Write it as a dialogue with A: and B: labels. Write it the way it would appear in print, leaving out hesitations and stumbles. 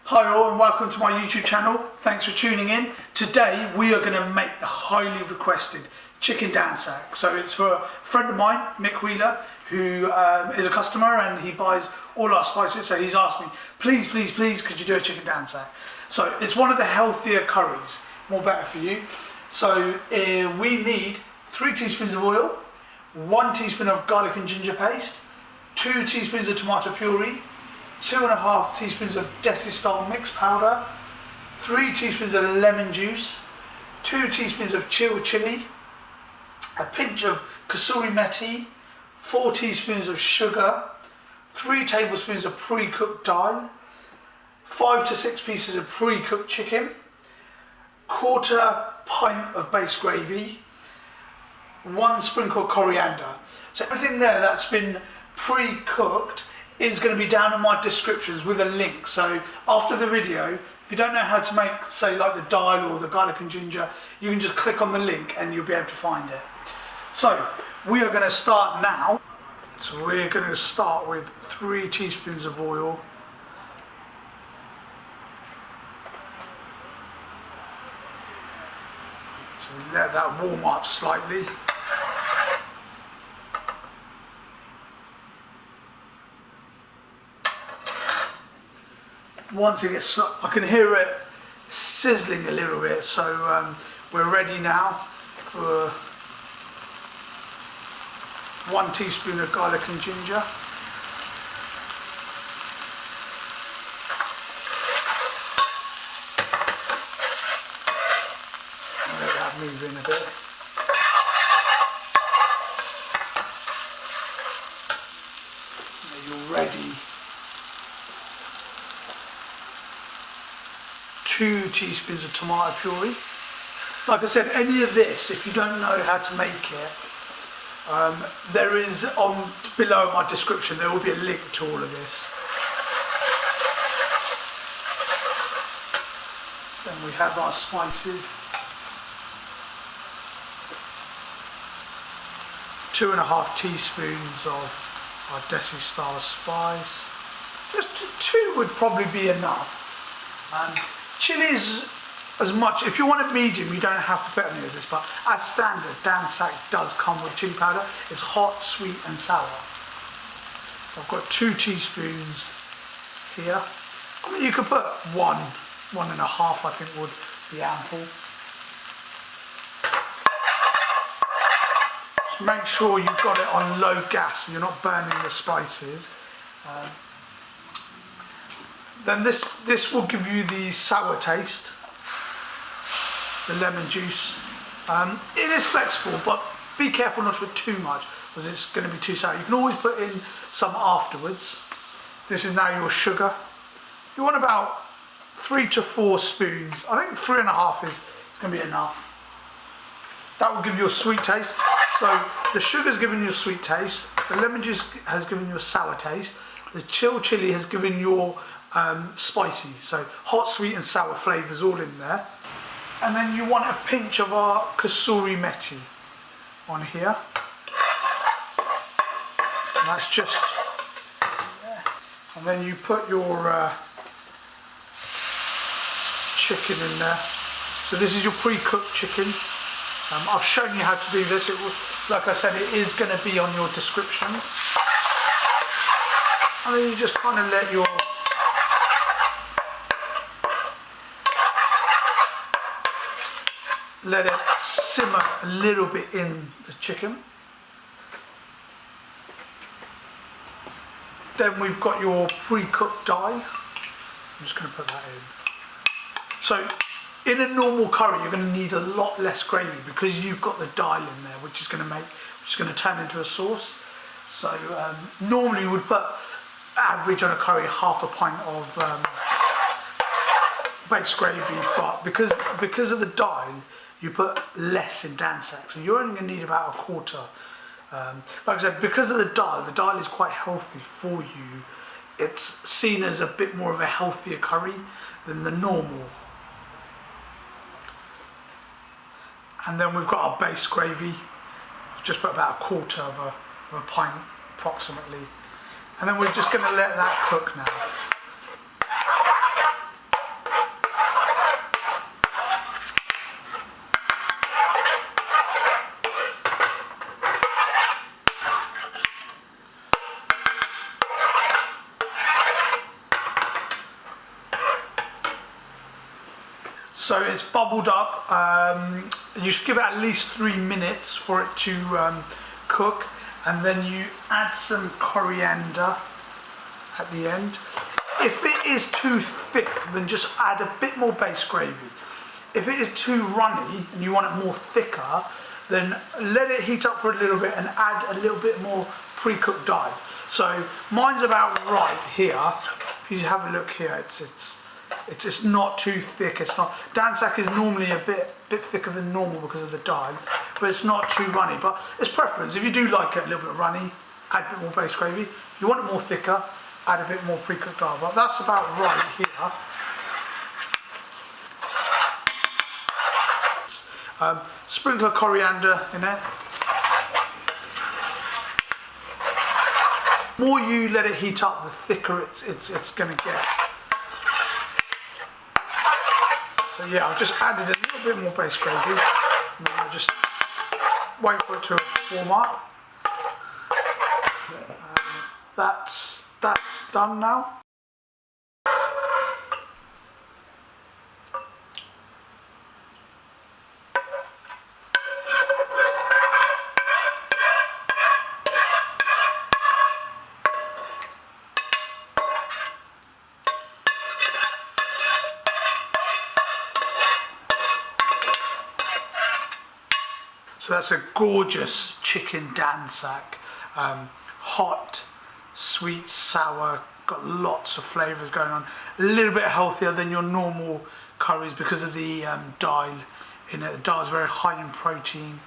A: Hi all and welcome to my YouTube channel. Thanks for tuning in. Today we are going to make the highly requested chicken Dhansak. So it's for a friend of mine, Mick Wheeler, who is a customer and he buys all our spices. So he's asked me, please could you do a chicken Dhansak? So it's one of the healthier curries, more better for you. So we need 3 teaspoons of oil, 1 teaspoon of garlic and ginger paste, 2 teaspoons of tomato puree, 2.5 teaspoons of desi style mix powder, 3 teaspoons of lemon juice, 2 teaspoons of chilled chili, a pinch of Kasoori Methi, 4 teaspoons of sugar, 3 tablespoons of pre-cooked dal, 5 to 6 pieces of pre-cooked chicken, 1/4 pint of base gravy, 1 sprinkle of coriander. So everything there that's been pre-cooked is going to be down in my descriptions with a link. So after the video, if you don't know how to make, say, like the dal or the garlic and ginger, you can just click on the link and you'll be able to find it. So we are going to start now. So we're going to start with 3 teaspoons of oil. So we let that warm up slightly. Once it gets, I can hear it sizzling a little bit, so we're ready now for 1 teaspoon of garlic and ginger. Let that move in a bit. You're ready. 2 teaspoons of tomato puree. Like I said, any of this, if you don't know how to make it, there is below my description, there will be a link to all of this. Then we have our spices. 2.5 teaspoons of our desi style spice. Just 2 would probably be enough. Chili is as much, if you want it medium, you don't have to put any of this, but as standard, Dhansak does come with chili powder. It's hot, sweet and sour. I've got 2 teaspoons here. I mean, you could put 1.5, I think would be ample. Just make sure you've got it on low gas and you're not burning the spices. Then this will give you the sour taste, the lemon juice. It is flexible, but be careful not to put too much because it's going to be too sour. You can always put in some afterwards. This is now your sugar. You want about 3 to 4 spoons. I think 3.5 is going to be enough. That will give you a sweet taste. So the sugar's given you a sweet taste. The lemon juice has given you a sour taste. The chilled chili has given you spicy, so hot, sweet and sour flavours all in there. And then you want a pinch of our Kasoori Methi on here. And that's just there. And then you put your chicken in there. So this is your pre-cooked chicken. I've shown you how to do this. Like I said, it is going to be on your descriptions. And then you just kind of let it simmer a little bit in the chicken. Then we've got your pre-cooked dal. I'm just going to put that in. So in a normal curry you're going to need a lot less gravy because you've got the dal in there, which is going to turn into a sauce. So normally you would put average on a curry 1/2 pint of base gravy, but because of the dal you put less in Dhansak, so you're only going to need about 1/4. Like I said, because of the dal is quite healthy for you. It's seen as a bit more of a healthier curry than the normal. And then we've got our base gravy. I've just put about 1/4 of a pint approximately. And then we're just going to let that cook now. So it's bubbled up. You should give it at least 3 minutes for it to cook, and then you add some coriander at the end. If it is too thick, then just add a bit more base gravy. If it is too runny and you want it more thicker, then let it heat up for a little bit and add a little bit more pre-cooked dal. So mine's about right here. If you have a look here, it's just not too thick. It's not. Dhansak is normally a bit thicker than normal because of the dal, but it's not too runny. But it's preference. If you do like it a little bit runny, add a bit more base gravy. If you want it more thicker, add a bit more pre-cooked dal. But that's about right here. Sprinkle of coriander in it. The more you let it heat up, the thicker it's going to get. So yeah, I've just added a little bit more base gravy, and then I'll just wait for it to warm up. That's done now. So that's a gorgeous chicken Dhansak, hot, sweet, sour, got lots of flavours going on. A little bit healthier than your normal curries because of the dal in it. The dal is very high in protein.